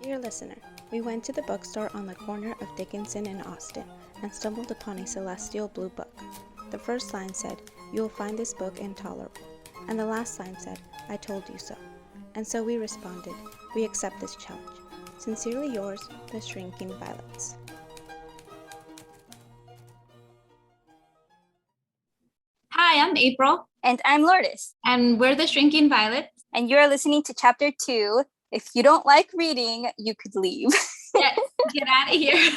Dear listener, we went to the bookstore on the corner of Dickinson and Austin and stumbled upon a celestial blue book. The first line said, "You will find this book intolerable," and the last line said, "I told you so." And so we responded, "We accept this challenge. Sincerely yours, The Shrinking Violets." Hi, I'm April. And I'm Lourdes. And we're The Shrinking Violets. And you're listening to Chapter 2. If you don't like reading, you could leave. Yes, get out of here.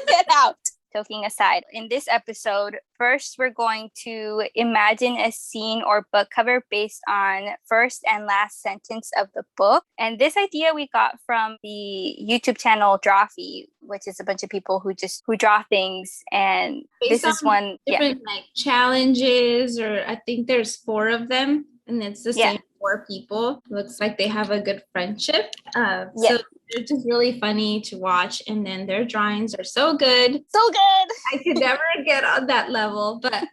Get out. Joking aside, in this episode, first we're going to imagine a scene or book cover based on first and last sentence of the book. And this idea we got from the YouTube channel Drawfee, which is a bunch of people who draw things. And based this is one different like challenges, or I think there's 4 of them, and it's the same 4 people. Looks like they have a good friendship. So they're just really funny to watch, and then their drawings are so good. I could never get on that level, but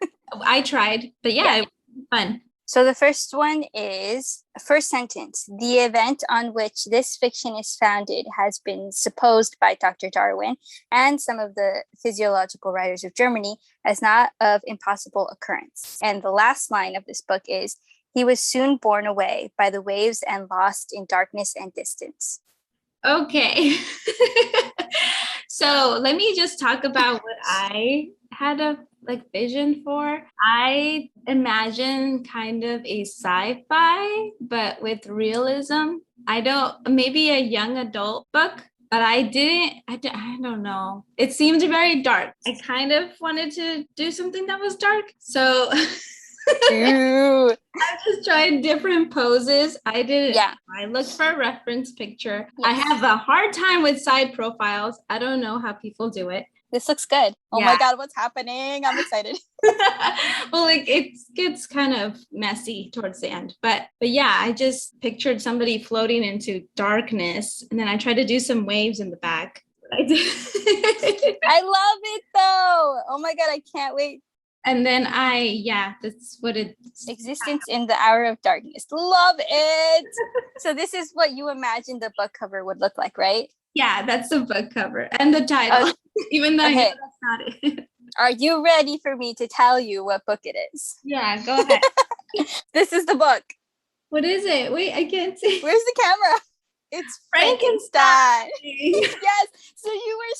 I tried. But it was fun. So the first one is, first sentence: the event on which this fiction is founded has been supposed by Dr. Darwin and some of the physiological writers of Germany as not of impossible occurrence. And the last line of this book is, he was soon borne away by the waves and lost in darkness and distance. Okay. So let me just talk about what I had a vision for. I imagine kind of a sci-fi, but with realism. Maybe a young adult book, but I don't know. It seemed very dark. I kind of wanted to do something that was dark. So I just tried different poses. I looked for a reference picture. Yes. I have a hard time with side profiles. I don't know how people do it. This looks good. Oh my God, what's happening? I'm excited. Well, it gets kind of messy towards the end. But I just pictured somebody floating into darkness, and then I tried to do some waves in the back. I did. I love it though. Oh my God, I can't wait. And then that's what it's. Existence in the Hour of Darkness. Love it. So this is what you imagine the book cover would look like, right? Yeah, that's the book cover and the title, even though I know that's not it. Are you ready for me to tell you what book it is? Yeah, go ahead. This is the book. What is it? Wait, I can't see. Where's the camera? It's Frankenstein. Yes. So you were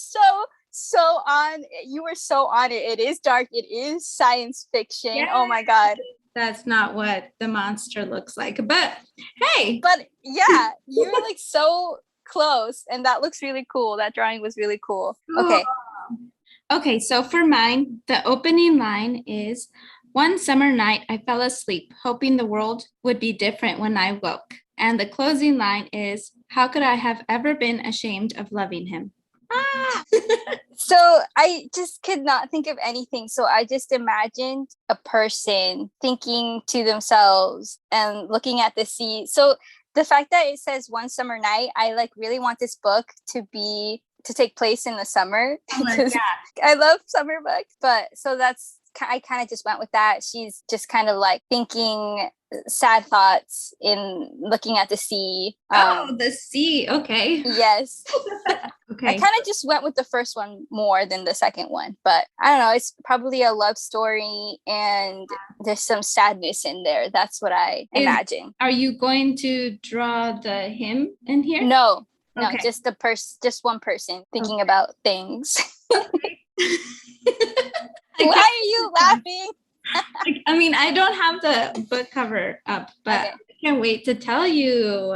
so on it. It is dark. It is science fiction. Yes. Oh my God. That's not what the monster looks like. But hey. But yeah, you're so close, and that looks really cool. That drawing was really cool. Okay, so for mine, the opening line is, "One summer night I fell asleep, hoping the world would be different when I woke." And the closing line is, "How could I have ever been ashamed of loving him?" So I just could not think of anything. So I just imagined a person thinking to themselves and looking at the sea. So the fact that it says one summer night, I really want this book to take place in the summer, because I love summer books. But so I kind of just went with that. She's just kind of thinking sad thoughts in looking at the sea. The sea. Okay. Yes. Okay. I kind of just went with the first one more than the second one, but I don't know. It's probably a love story, and there's some sadness in there. That's what I imagine. Are you going to draw the him in here? No, just just one person thinking about things. Okay. Why are you laughing? I mean, I don't have the book cover up, but I can't wait to tell you.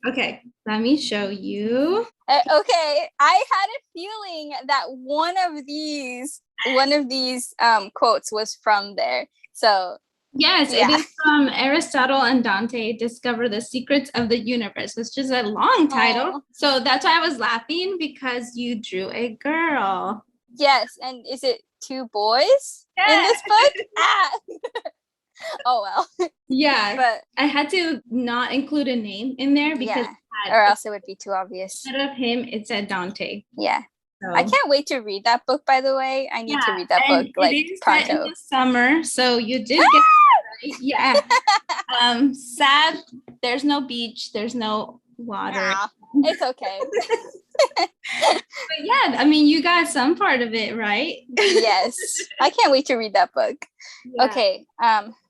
Okay, let me show you. Okay, I had a feeling that one of these quotes was from there. So yes, it is from Aristotle and Dante Discover the Secrets of the Universe, which is a long title. So that's why I was laughing, because you drew a girl. Yes, and is it 2 boys in this book? Oh well. Yeah, but I had to not include a name in there because or else it would be too obvious. Instead of him, it said Dante. Yeah. So. I can't wait to read that book, by the way. I need to read that book pronto. Set in the summer, so you did get it right. Yeah. Sad. There's no beach. There's no water. Ah, it's okay. But yeah, I mean, you got some part of it, right? Yes. I can't wait to read that book. Yeah. Okay.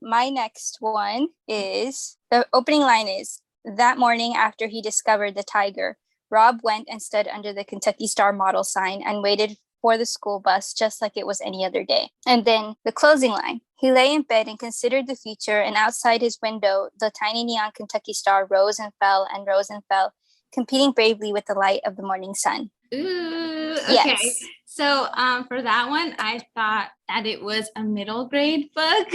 My next one is, the opening line is, that morning after he discovered the tiger, Rob went and stood under the Kentucky Star model sign and waited for the school bus just like it was any other day. And then the closing line. He lay in bed and considered the future, and outside his window, the tiny neon Kentucky Star rose and fell and rose and fell, competing bravely with the light of the morning sun. Ooh, okay. Yes. So for that one, I thought that it was a middle grade book.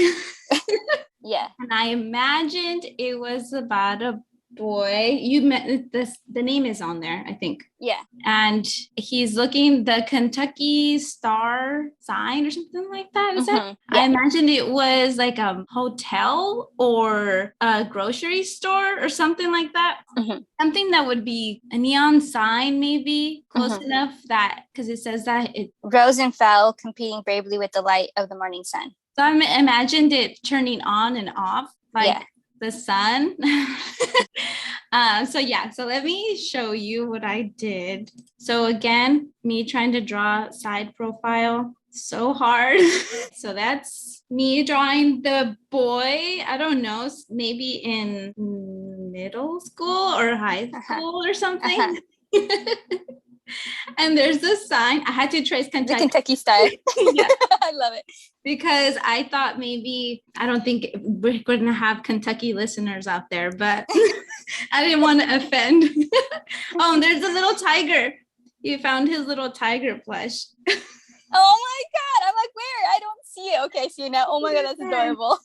Yeah. And I imagined it was about a boy. You met this, the name is on there, I think. Yeah. And he's looking the Kentucky Star sign or something like that. Is that? Yeah. I imagined it was like a hotel or a grocery store or something like that. Something that would be a neon sign, maybe close enough that, because it says that it rose and fell, competing bravely with the light of the morning sun. So I imagined it turning on and off, like the sun. So let me show you what I did. So again, me trying to draw side profile, so hard. So that's me drawing the boy, I don't know, maybe in middle school or high school or something. And there's this sign. I had to trace Kentucky. The Kentucky style. Yeah. I love it. Because I thought maybe, I don't think we're going to have Kentucky listeners out there, but I didn't want to offend. Oh, there's a little tiger. He found his little tiger plush. Oh my God. I'm like, where? I don't see it. Okay, see now. Oh my God, that's adorable.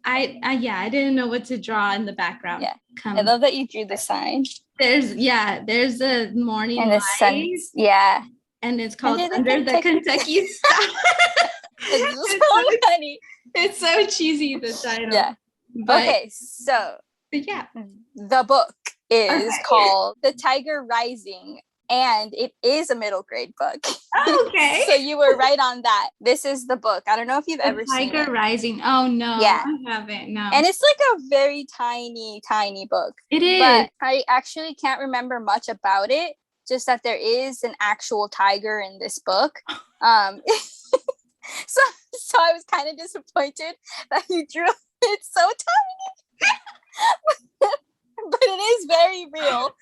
I didn't know what to draw in the background. Yeah. I love that you drew the sign. There's a morning and the light. sun. Yeah. And it's called Under the Kentucky Star. It's so funny. It's so cheesy, the title. Yeah. But, okay, so yeah. The book is called The Tiger Rising, and it is a middle grade book. Oh, okay. So you were right on that. This is the book. I don't know if you've ever seen it. Tiger Rising. Oh no, yeah. I haven't. No. And it's like a very tiny book. It is. But I actually can't remember much about it. Just that there is an actual tiger in this book. So I was kind of disappointed that you drew it so tiny. But it is very real.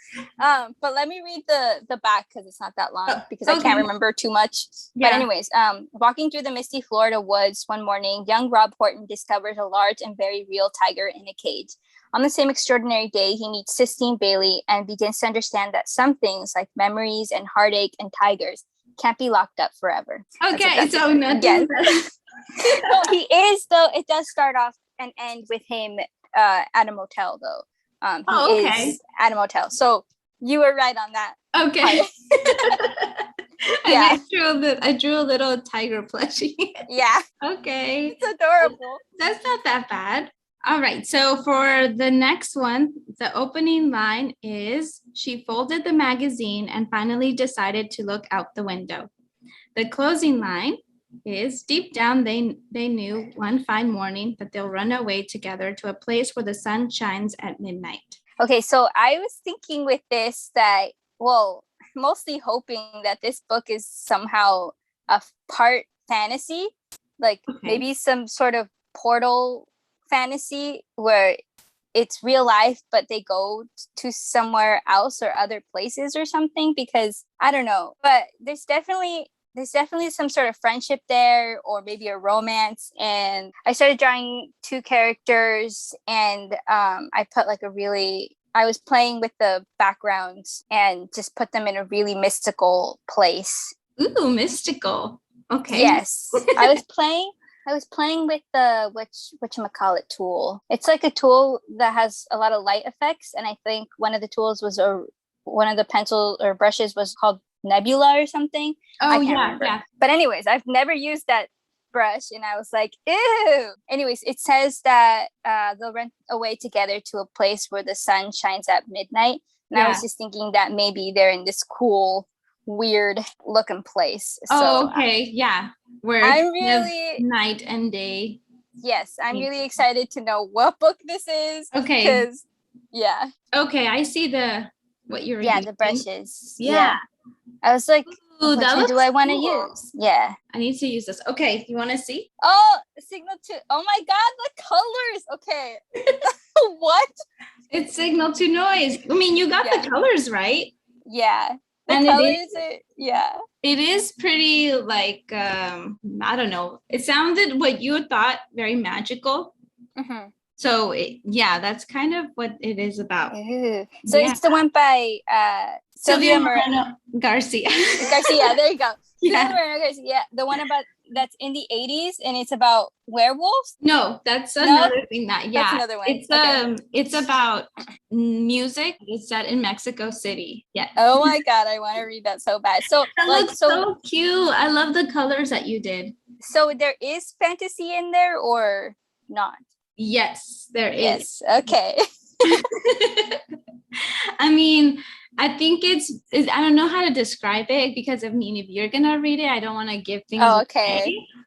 But let me read the back because it's not that long because I can't remember too much. Yeah. But anyways, walking through the misty Florida woods one morning, young Rob Horton discovers a large and very real tiger in a cage. On the same extraordinary day, he meets Sistine Bailey and begins to understand that some things like memories and heartache and tigers can't be locked up forever. Okay, so nothing. No, he is, though. It does start off and end with him at a motel, though. He is at a motel. So you were right on that. Okay. Yeah. I drew a little tiger plushie. Yeah. Okay. It's adorable. That's not that bad. All right. So for the next one, the opening line is, she folded the magazine and finally decided to look out the window. The closing line is, deep down they knew one fine morning that they'll run away together to a place where the sun shines at midnight. Okay, so I was thinking with this that, well, mostly hoping that this book is somehow a part fantasy, like maybe some sort of portal fantasy where it's real life, but they go to somewhere else or other places or something, because I don't know, but there's definitely some sort of friendship there, or maybe a romance. And I started drawing two characters, and I put I was playing with the backgrounds and just put them in a really mystical place. Ooh, mystical. Okay. Yes. I was playing with the whatchamacallit tool. It's like a tool that has a lot of light effects, and I think one of the tools was one of the pencil or brushes was called Nebula or something. Oh, I can't remember. Yeah. But anyways, I've never used that brush, and I was like, ew. Anyways, it says that they'll run away together to a place where the sun shines at midnight. And I was just thinking that maybe they're in this cool, weird looking place. Okay. Where I'm really night and day. Yes, I'm really excited to know what book this is. Okay. Because Yeah. Okay, I see what you're Yeah, using. the brushes. Yeah. I was like, Ooh, which that one looks do I want to cool. use? Yeah. I need to use this. Okay, you want to see? Oh, signal to. Oh my God, the colors. Okay. What? It's signal to noise. I mean, you got Yeah. the colors right. Yeah. The And colors are, yeah. it is pretty like I don't know. It sounded what you thought very magical. Mm-hmm. So yeah, that's kind of what it is about. Ooh. So Yeah. it's the one by Sylvia Sylvia Moreno Garcia. Garcia. There you go. Yeah. Sylvia Moreno Garcia. Yeah, the one about that's in the 80s and it's about werewolves. No, that's No? another thing that That's another one. It's about music. It's set in Mexico City. Yeah. Oh my God, I want to read that so bad. So That like looks so cute. I love the colors that you did. so there is fantasy in there or not? Yes, there is. Yes. Okay. I mean, I think I don't know how to describe it because I mean, if you're gonna read it, I don't want to give things Oh, okay.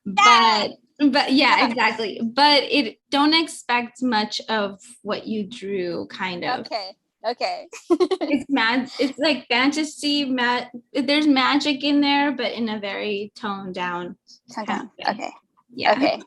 away. But yeah, exactly. But don't expect much of what you drew, kind of. Okay. Okay. It's mad. It's like fantasy. There's magic in there, but in a very toned down. Calm kind down. of way. Okay. Yeah. Okay.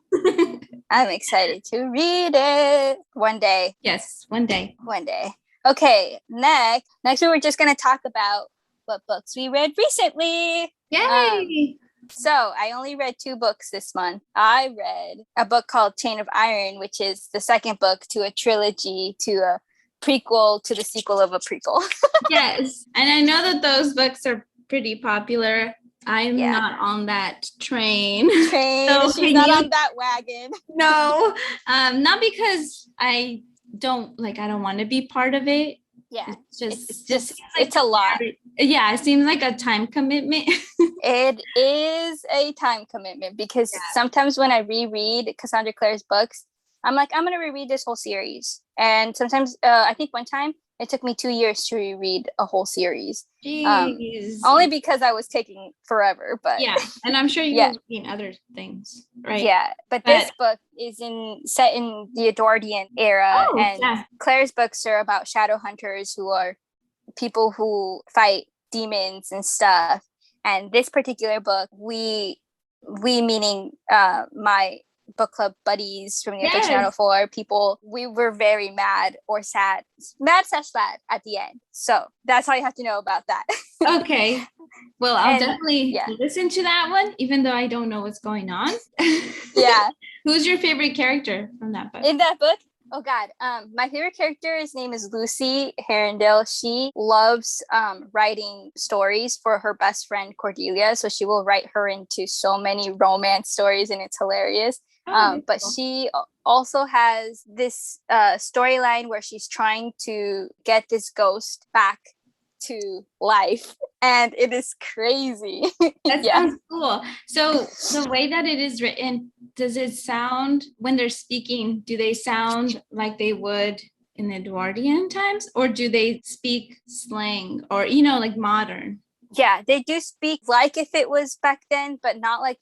I'm excited to read it one day. Yes, one day. One day. Okay. Next we were just gonna talk about what books we read recently. Yay! So I only read 2 books this month. I read a book called Chain of Iron, which is the second book to a trilogy to a prequel to the sequel of a prequel. Yes. And I know that those books are pretty popular. I'm Yeah. not on that train. So she's not on that wagon. No. Not because I don't want to be part of it. Yeah. It's it's a lot. Yeah, it seems like a time commitment. It is a time commitment because sometimes when I reread Cassandra Clare's books, I'm like, I'm going to reread this whole series. And sometimes, I think one time it took me 2 years to reread a whole series. Jeez. Only because I was taking forever, but yeah. And I'm sure you were reading other things, right? Yeah, but this book is set in the Edwardian era, and Claire's books are about shadow hunters who are people who fight demons and stuff. And this particular book, we meaning my book club buddies from the aficionado 4 people, we were very mad sad at the end. So that's all you have to know about that. Okay. Well, I'll definitely listen to that one, even though I don't know what's going on. Yeah. Who's your favorite character from that book? In that book? Oh God. My favorite character's name is Lucy Herondale. She loves writing stories for her best friend Cordelia. So she will write her into so many romance stories and it's hilarious. But she also has this storyline where she's trying to get this ghost back to life, and it is crazy. That sounds cool. So the way that it is written, does it sound, when they're speaking, do they sound like they would in Edwardian times, or do they speak slang or like modern? Yeah, they do speak like if it was back then, but not like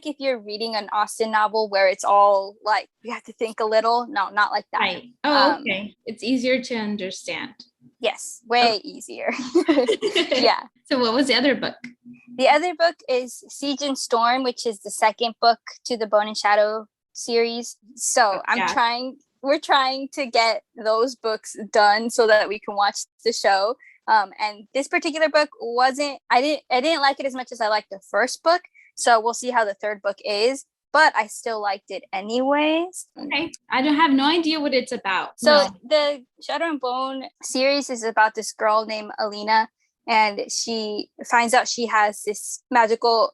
if you're reading an Austen novel where it's all like you have to think a little. No, not like that. Right. Oh, okay. It's easier to understand. Yes, way easier. Yeah. So what was the other book? The other book is Siege and Storm, which is the second book to the Bone and Shadow series. So we're trying to get those books done so that we can watch the show. And this particular book I didn't like it as much as I liked the first book. So we'll see how the third book is, but I still liked it anyways. Okay. I don't have no idea what it's about. So the Shadow and Bone series is about this girl named Alina, and she finds out she has this magical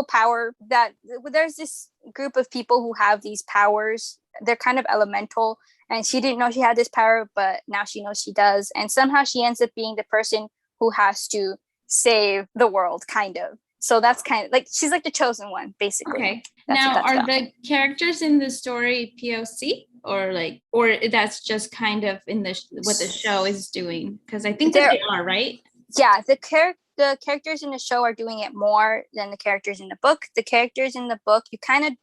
power, that there's this group of people who have these powers. They're kind of elemental, and she didn't know she had this power, but now she knows she does. And somehow she ends up being the person who has to save the world, kind of. So that's kind of like, she's like the chosen one, basically. Okay. Now, are the characters in the story POC, or that's just kind of in what the show is doing? Because I think that they are, right? Yeah, the characters in the show are doing it more than the characters in the book. The characters in the book, you kind of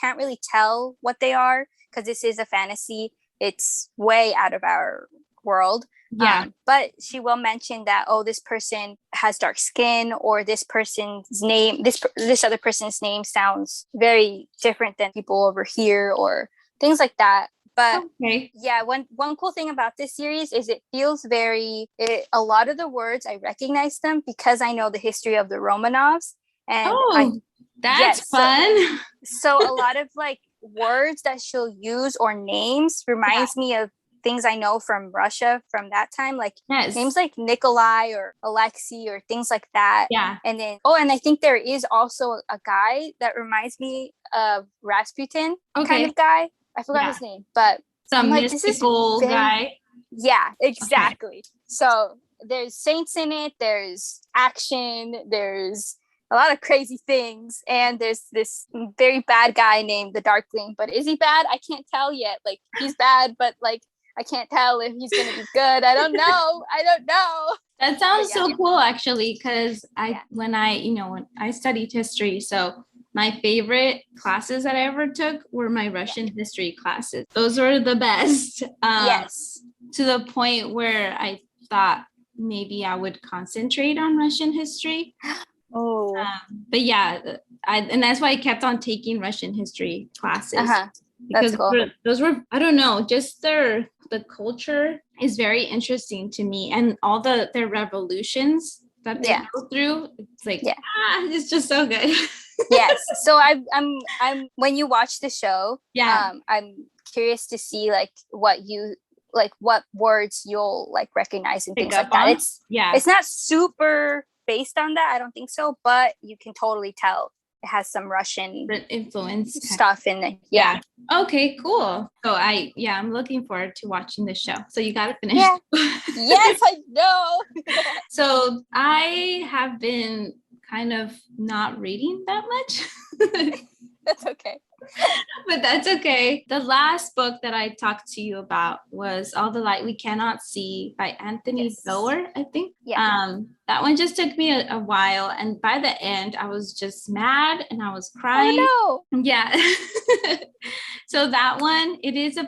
can't really tell what they are, because this is a fantasy. it's way out of our world. Yeah. But she will mention that, oh, this person has dark skin, or this person's name, this other person's name sounds very different than people over here, or things like that. But Okay. yeah, one cool thing about this series is it feels a lot of the words I recognize them because I know the history of the Romanovs. And that's fun. So a lot of like words that she'll use or names reminds me of things I know from Russia from that time, like names like Nikolai or Alexei or things like that. Yeah. And then, and I think there is also a guy that reminds me of Rasputin kind of guy. I forgot his name, but some mystical guy. Yeah, exactly. Okay. So there's saints in it, there's action, there's a lot of crazy things, and there's this very bad guy named the Darkling. But is he bad? I can't tell yet. Like, he's bad, but like I can't tell if he's gonna be good. I don't know. That sounds so cool, actually, because when I studied history, so my favorite classes that I ever took were my Russian history classes. Those were the best. Yes. To the point where I thought maybe I would concentrate on Russian history. Oh. But yeah, and that's why I kept on taking Russian history classes. Because cool. those were, I don't know, just the culture is very interesting to me, and all their revolutions that they go through. It's like, it's just so good. Yes. So I'm when you watch the show, I'm curious to see like what words you'll like recognize and things like that. It's not super based on that, I don't think so, but you can totally tell it has some Russian influence stuff in it. Yeah. Okay, cool. So I'm looking forward to watching the show. So you got to finish. Yeah. Yes, I know. So I have been kind of not reading that much. That's okay. But that's okay. The last book that I talked to you about was All the Light We Cannot See by Anthony Zoer, I think. Yeah. That one just took me a while. And by the end, I was just mad and I was crying. Oh, no. Yeah. So that one, it's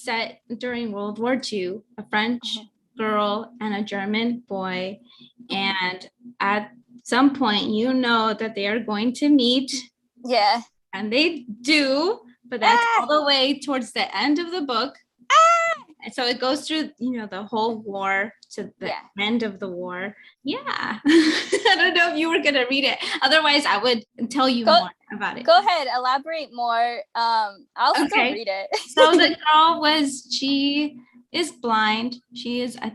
set during World War II, a French girl and a German boy. And at some point, that they are going to meet. Yeah. And they do, but that's all the way towards the end of the book. And so it goes through, the whole war to the end of the war. Yeah. I don't know if you were going to read it. Otherwise, I would tell you more about it. Go ahead. Elaborate more. I'll still read it. So the girl she is blind. She is, I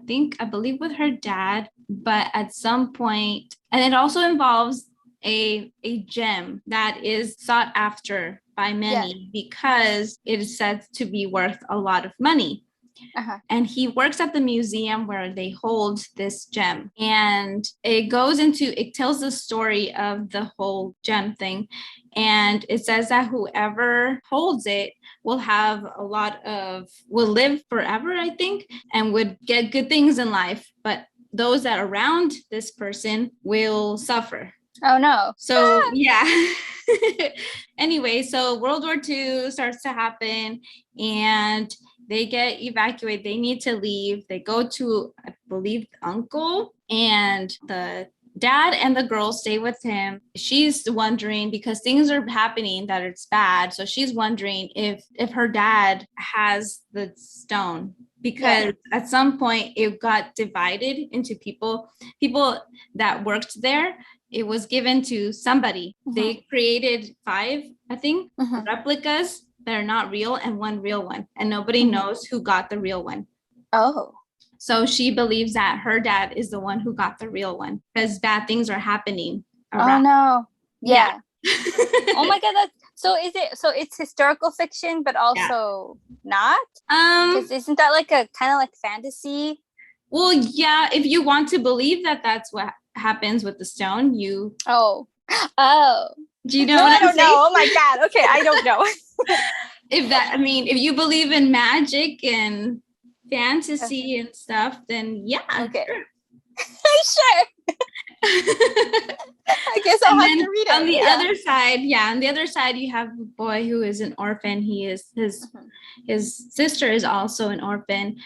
believe with her dad, but at some point, and it also involves a gem that is sought after by many because it is said to be worth a lot of money. And he works at the museum where they hold this gem, and it tells the story of the whole gem thing. And it says that whoever holds it will live forever, I think, and would get good things in life. But those that are around this person will suffer. Oh no. So anyway, so World War II starts to happen and they get evacuated. They need to leave. They go to, I believe, uncle, and the dad and the girl stay with him. She's wondering, because things are happening that it's bad. So she's wondering if her dad has the stone, because at some point it got divided into people that worked there. It was given to somebody. They created 5, I think, replicas that are not real and 1 real one. And nobody knows who got the real one. Oh. So she believes that her dad is the one who got the real one because bad things are happening Oh around. no. Yeah. Oh my God. So it's historical fiction, but also not? Because isn't that like a kind of like fantasy? Well, yeah, if you want to believe that that's what happens with the stone, you... Oh. Do you know what I'm saying? I don't know. Oh my God. Okay, I don't know. If you believe in magic and fantasy and stuff, then yeah. Okay. Sure. Sure. I guess I'll have to read it. On the other side, on the other side, you have a boy who is an orphan. He is his sister is also an orphan,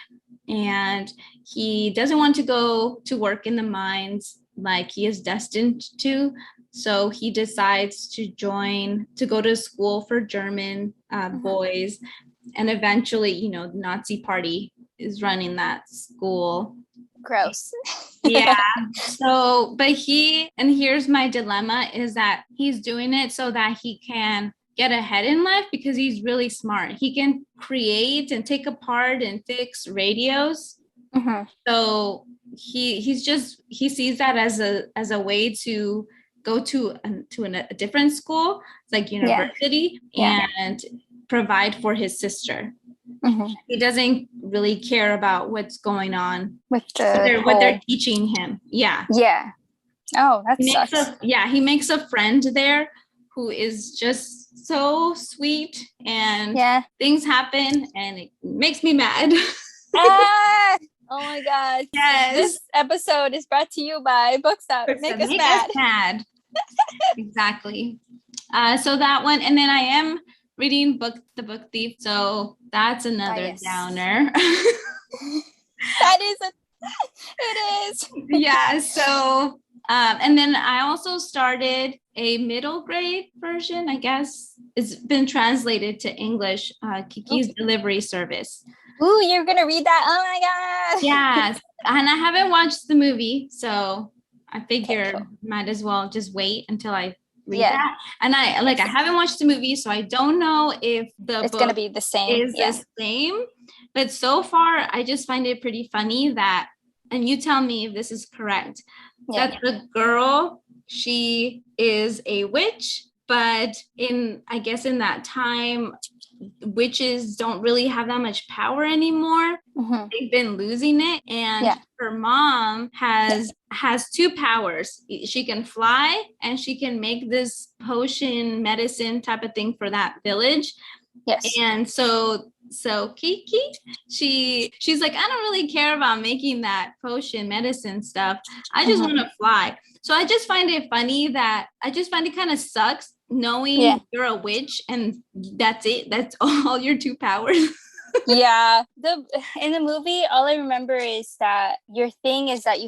and he doesn't want to go to work in the mines like he is destined to. So he decides to go to school for German boys, and eventually, the Nazi party is running that school. Gross. Yeah. So, but here's my dilemma, is that he's doing it so that he can get ahead in life because he's really smart. He can create and take apart and fix radios. So he sees that as a way to go to a different school, like university, and provide for his sister. He doesn't really care about what's going on with what they're teaching him. Yeah. Oh, that sucks. He makes a friend there who is just so sweet, and things happen, and it makes me mad. Oh my God. Yes. This episode is brought to you by Books That Make Us Mad. Exactly. So that one, and then I am reading The Book Thief, so that's another downer. It is. Yeah, so and then I also started a middle grade version, I guess. It's been translated to English, Kiki's Delivery Service. Ooh, you're gonna read that? Oh my God. Yes, and I haven't watched the movie, so I figure might as well just wait until I read that. And I haven't watched the movie, so I don't know if it's book gonna be the same. Is the same. But so far, I just find it pretty funny that, and you tell me if this is correct, that the girl, she is a witch, but I guess in that time, witches don't really have that much power anymore. They've been losing it, and her mom has two powers. She can fly, and she can make this potion medicine type of thing for that village. And so Kiki, she's like, I don't really care about making that potion medicine stuff. I just want to fly. So I just find it funny that it kind of sucks knowing you're a witch and that's it. That's all your two powers. In the movie, all I remember is that your thing is that she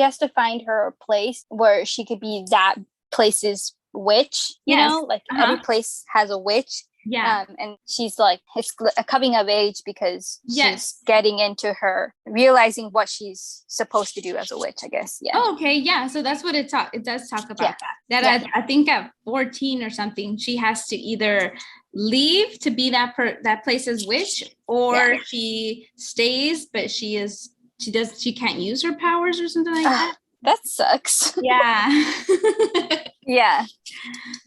has to find her place where she could be that place's witch, you know, like every place has a witch. And she's like, it's a coming of age because she's getting into realizing what she's supposed to do as a witch, I guess. Oh, okay. Yeah. So that's what it does talk about that. I think at 14 or something, she has to either leave to be that place's witch, or she stays, but she can't use her powers or something like that. That sucks.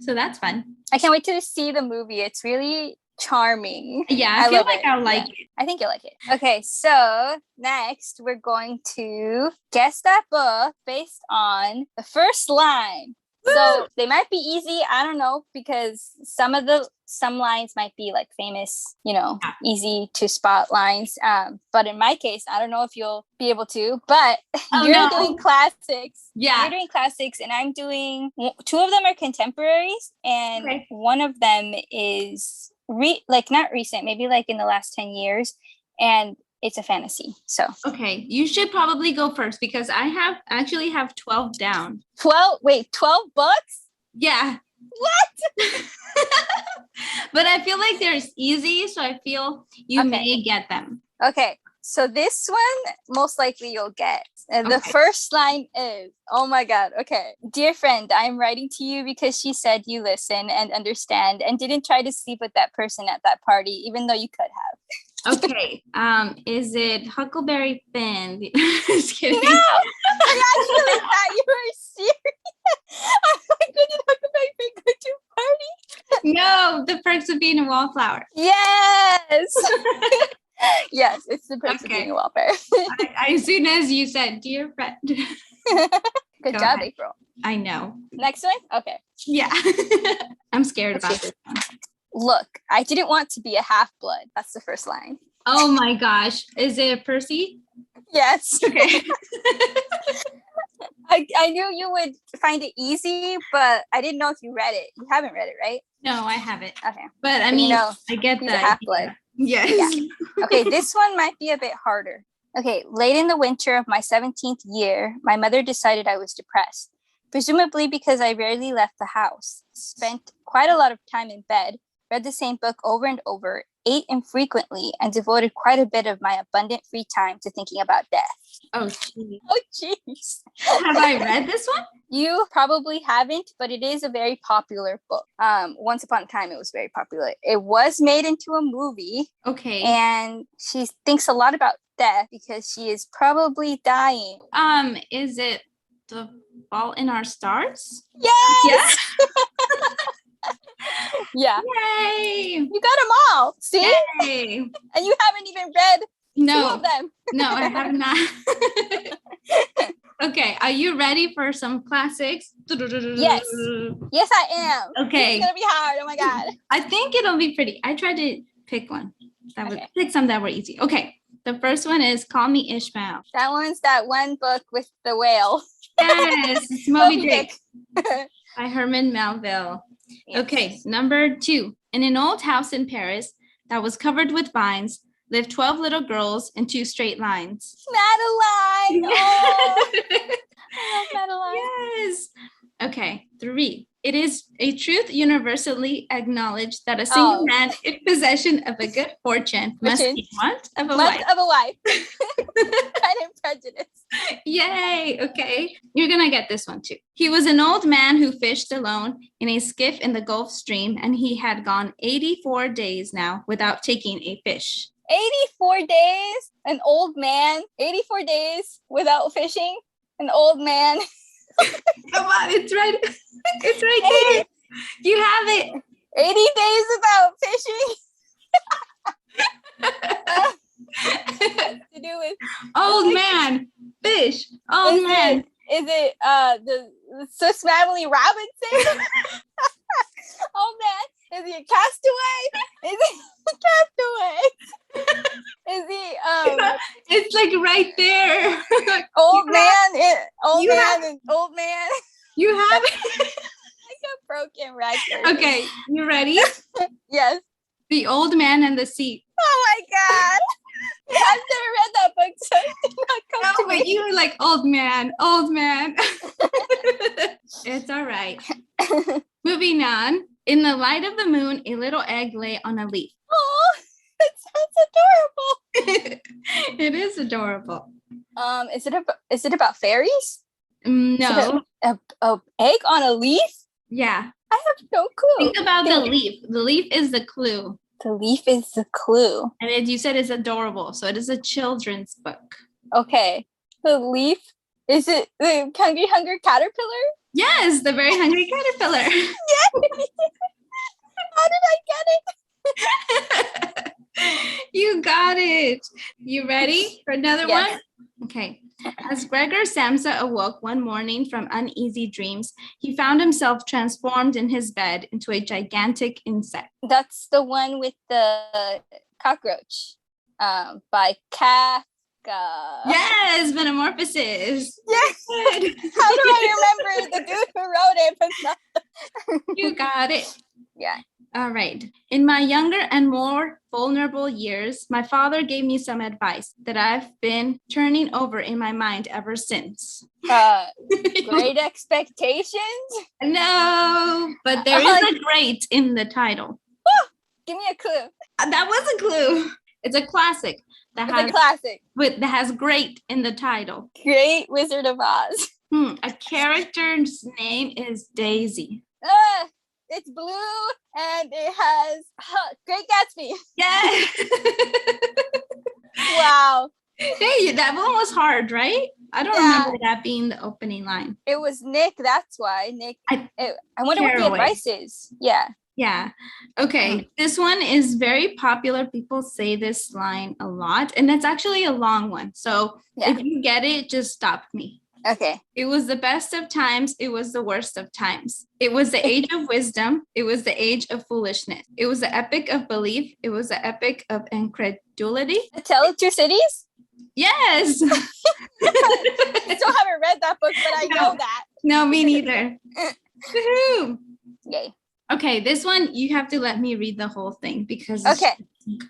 So that's fun. I can't wait to see the movie. It's really charming. I feel like I'll like it. I think you'll like it. Okay, so next we're going to guess that book based on the first line. Woo! So they might be easy. I don't know, because some lines might be like famous, easy to spot lines. But in my case, I don't know if you'll be able to, but doing classics. You're doing classics, and I'm doing, two of them are contemporaries, and one of them is not recent, maybe like in the last 10 years. And it's a fantasy. So okay, you should probably go first because I actually have 12 down. 12 books? Yeah. What? But I feel like they're easy, so I feel you may get them. Okay, so this one most likely you'll get. The first line is, oh my God, okay. Dear friend, I'm writing to you because she said you listen and understand and didn't try to sleep with that person at that party, even though you could have. Okay. Is it Huckleberry Finn? Just kidding. No, I actually thought you were serious. I'm like, did Huckleberry Finn go to a party? No, The Perks of Being a Wallflower. Yes. Yes, it's The Perks of Being a Wallflower. As soon as you said, dear friend. Good job, ahead. April. I know. Next one? Okay. Yeah. I'm scared about this one. Look, I didn't want to be a half-blood. That's the first line. Oh my gosh. Is it Percy? Yes. Okay. I knew you would find it easy, but I didn't know if you read it. You haven't read it, right? No, I haven't. Okay. But I But mean, I get he's that. a half-blood. Yes. Yeah. Okay, this one might be a bit harder. Okay, late in the winter of my 17th year, my mother decided I was depressed, presumably because I rarely left the house, spent quite a lot of time in bed, read the same book over and over, ate infrequently, and devoted quite a bit of my abundant free time to thinking about death. Oh, geez. Oh, jeez. Have I read this one? You probably haven't, but it is a very popular book. Once upon a time, it was very popular. It was made into a movie. Okay. And she thinks a lot about death because she is probably dying. Is it The Fault in Our Stars? Yes! Yeah. Yay! You got them all. See? Yay! And you haven't even read two of them. No, I have not. Okay, are you ready for some classics? Yes. Yes, I am. Okay. It's going to be hard. Oh my God. I think it'll be pretty. I tried to pick one. Pick some that were easy. Okay. The first one is Call Me Ishmael. That one's that one book with the whale. Yes, it's Moby Dick Dick. by Herman Melville. Yes. Okay, number 2. In an old house in Paris that was covered with vines lived 12 little girls in 2 straight lines. Madeline. Oh, I love Madeline. Yes. Okay, 3. It is a truth universally acknowledged that a single man in possession of a good fortune must be want of a wife. Of a wife. Pride and Prejudice. Yay. Okay. You're going to get this one too. He was an old man who fished alone in a skiff in the Gulf Stream, and he had gone 84 days now without taking a fish. 84 days? An old man? 84 days without fishing? An old man? Come on, it's right. It's right there. You have it. 80 days without fishing? To do with Old man, fish, old man. Is it the Swiss Family Robinson? Oh man, is he a castaway? Is he a castaway? Is he It's like right there. old man? Old man. You have it. Like a broken record. Okay, you ready? Yes. The Old Man and the Sea. Oh my God. I've never read that book, so it did not come to But me. you were like, old man, old man. It's all right. Moving on. In the light of the moon, a little egg lay on a leaf. Oh, that sounds adorable. It is adorable. Is it about fairies? No. A egg on a leaf? Yeah. I have no clue. Think about the leaf. The leaf is the clue. The leaf is the clue. And as you said, it's adorable. So it is a children's book. Okay. The leaf. Is it the hungry caterpillar? Yes, the very hungry caterpillar. Yes. How did I get it? You got it. You ready for another Yes. one? Okay. As Gregor Samsa awoke one morning from uneasy dreams, he found himself transformed in his bed into a gigantic insect. That's the one with the cockroach. By Kafka. Yes, metamorphosis. Yes. Good. How do I remember the dude who wrote it, but not? You got it. Yeah. All right. In my younger and more vulnerable years, my father gave me some advice that I've been turning over in my mind ever since. Great Expectations? No, but there is a great in the title. Give me a clue. That was a clue. It's a classic It's a classic. that has great in the title. Great Wizard of Oz. A character's name is Daisy. It's blue and it has Great Gatsby. Yeah. Wow. Hey, that one was hard, right? I don't remember that being the opening line. It was Nick. That's why Nick. I wonder what the Caraway. advice is. Yeah. Yeah. Okay. This one is very popular. People say this line a lot, and it's actually a long one. So if you get it, just stop me. Okay. It was the best of times. It was the worst of times. It was the age of wisdom. It was the age of foolishness. It was the epic of belief. It was the epic of incredulity. A Tale of Two Cities? Yes. I still haven't read that book, but I know that. No, me neither. Woohoo! Yay. Okay, this one you have to let me read the whole thing because it's Okay.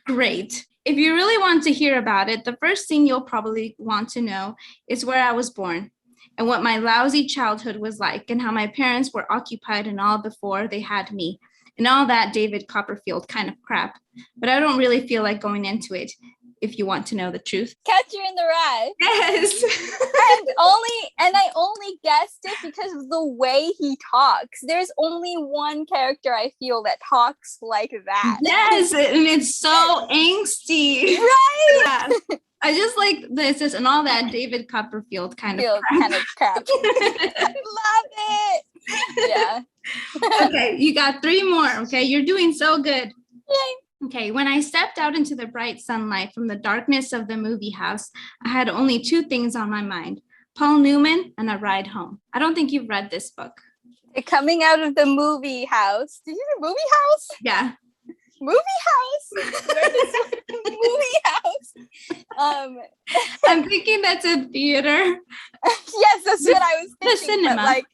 great. If you really want to hear about it, the first thing you'll probably want to know is where I was born and what my lousy childhood was like and how my parents were occupied and all before they had me and all that David Copperfield kind of crap. But I don't really feel like going into it if you want to know the truth. Catcher in the Rye. Yes. And I only guessed it because of the way he talks. There's only one character I feel that talks like that. Yes, and it's so angsty. Right? Yeah. I just like this and all that David Copperfield kind of crap. Love it. Yeah. Okay, you got 3 more. Okay, you're doing so good. Yay. Okay, when I stepped out into the bright sunlight from the darkness of the movie house, I had only 2 things on my mind: Paul Newman and a ride home. I don't think you've read this book. Coming out of the movie house. Did you say movie house? Yeah. Movie house? Where is movie house? I'm thinking that's a theater. Yes, that's what I was thinking. The cinema. But like,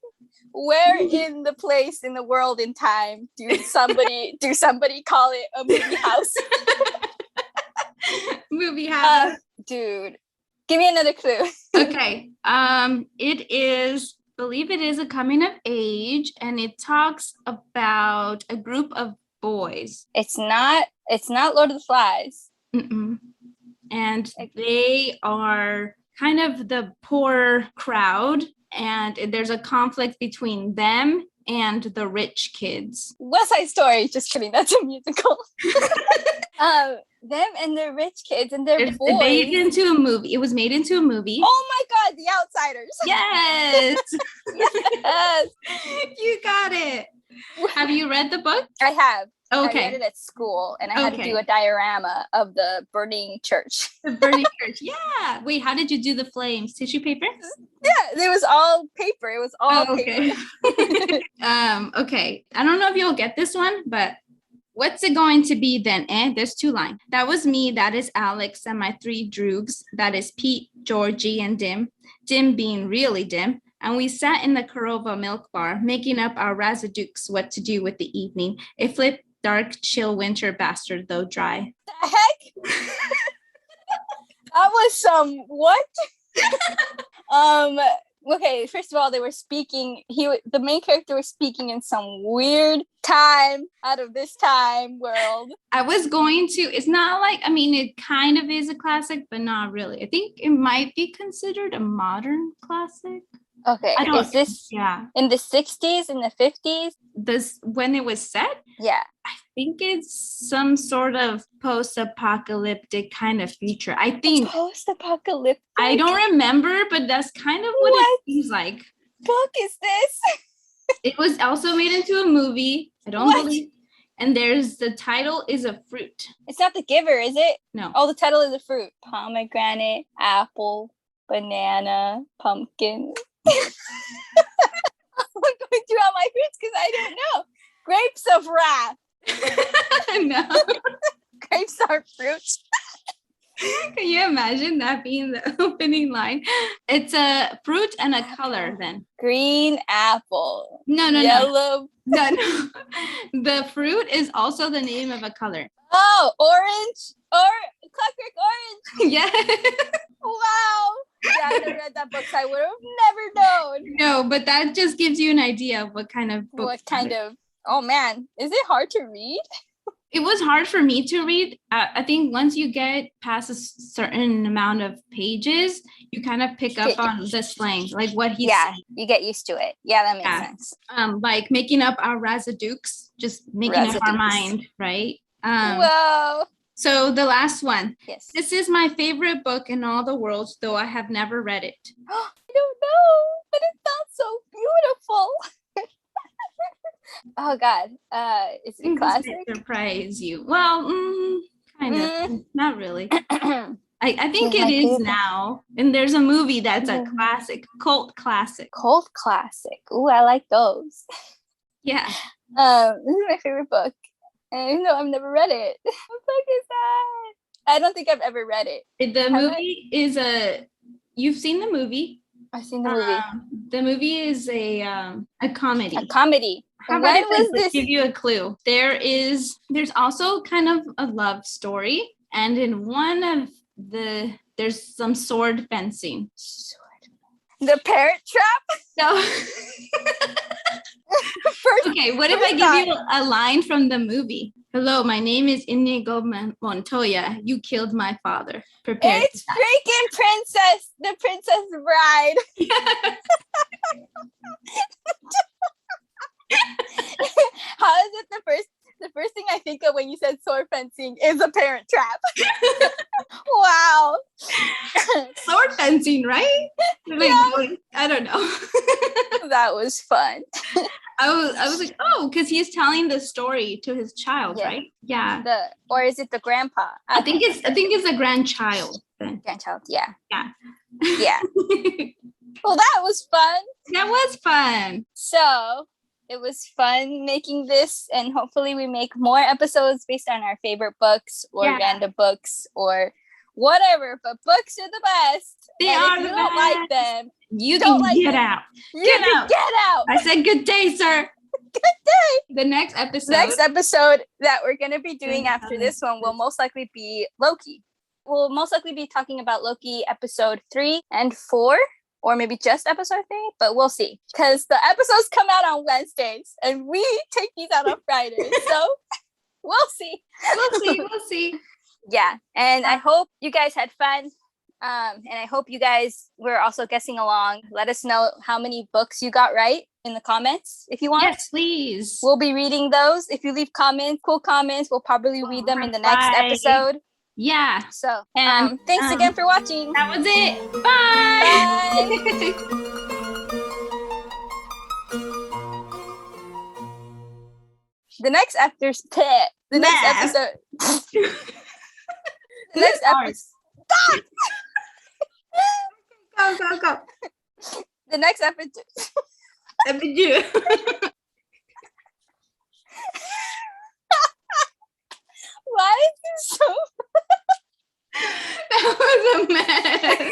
where in the place in the world in time do somebody call it a movie house? Movie house. Dude, give me another clue. Okay. It is, believe it is a coming of age, and it talks about a group of boys. It's not Lord of the Flies. Mm-mm. And they are kind of the poor crowd, and there's a conflict between them and the rich kids. West Side Story. Just kidding. That's a musical. Them and the rich kids and their boys. Made into a movie. It was made into a movie. Oh my God, The Outsiders. Yes. Yes. You got it. Have you read the book? I have. Okay. I read it at school, and I had to do a diorama of the burning church. The burning church. Yeah. Wait, how did you do the flames? Tissue paper? Yeah, it was all paper. It was all okay. paper. Okay. I don't know if you'll get this one, but what's it going to be then? There's 2 lines. That was me. That is Alex and my 3 droogs. That is Pete, Georgie, and Dim. Dim being really dim. And we sat in the Korova milk bar, making up our razadooks what to do with the evening. A flip, dark, chill winter bastard, though dry. The heck? That was some what? Okay, first of all, they were speaking. The main character was speaking in some weird time out of this time world. I was going to. It's not like, I mean, it kind of is a classic, but not really. I think it might be considered a modern classic. Okay, is this in the 60s, in the 50s? This when it was set? Yeah. I think it's some sort of post-apocalyptic kind of future. I think post-apocalyptic. I don't remember, but that's kind of what it seems like. Book is this? It was also made into a movie. I don't believe. And the title is a fruit. It's not The Giver, is it? No. Oh, the title is a fruit. Pomegranate, apple, banana, pumpkin. I'm going through all my fruits because I don't know. Grapes of wrath. No. Grapes are fruits. Can you imagine that being the opening line? It's a fruit and a color then. Green apple. No. Yellow. No. The fruit is also the name of a color. Oh, orange. Or Clockwork Orange. Yeah. Wow. Yeah, I never read that book, so I would have never known. No, but that just gives you an idea of what kind of book. Oh man, is it hard to read? It was hard for me to read. I think once you get past a certain amount of pages, you kind of pick up on the slang, like what he's saying. You get used to it. Yeah, that makes sense. Like making up our razadooks, just making up our mind, right? Whoa. So the last one. Yes. This is my favorite book in all the world, though I have never read it. I don't know, but it sounds so beautiful. Oh God. Is it classic? Surprise you. Well, kind of. Not really. I think it is now. And there's a movie that's a classic, cult classic. Cult classic. Ooh, I like those. Yeah. This is my favorite book. And even though I've never read it. What book is that? I don't think I've ever read it. The movie is you've seen the movie. I've seen the movie. The movie is a comedy. A comedy. How When about if was I this? give you a clue? There's also kind of a love story, and in one of there's some sword fencing. The Parent Trap? So First, okay, what if I first give time. you a line from the movie? Hello, my name is Inigo Montoya. You killed my father. Prepare. It's freaking Princess, the Princess Bride. How is it the first thing I think of when you said sword fencing is a Parent Trap? Wow. Sword fencing, right? Like, Yeah. I don't know. That was fun. I was like, oh, because he's telling the story to his child, Yeah. right? Yeah. Or is it the grandpa? I think it's a grandchild then. Grandchild, yeah. Yeah. Yeah. Well, that was fun. That was fun. So it was fun making this, and hopefully we make more episodes based on our favorite books or random books or whatever. But books are the best. They and are if the you don't like best. them, You don't can like get them. out. You Get can out. get out. I said good day, sir. Good day. The next episode. Next episode that we're going to be doing after this one will most likely be Loki. We'll most likely be talking about Loki episode 3 and 4, or maybe just episode 3, but we'll see. Because the episodes come out on Wednesdays and we take these out on Fridays. So we'll see. We'll see. Yeah. And I hope you guys had fun. And I hope you guys were also guessing along. Let us know how many books you got right in the comments if you want. Yes, please. We'll be reading those. If you leave comments, cool comments, we'll probably read them in the next episode. Yeah. So, And thanks again for watching. That was it. Bye. The next episode. The next episode. The next episode. Stop! Go. The next episode. Why is this so? That was a mess.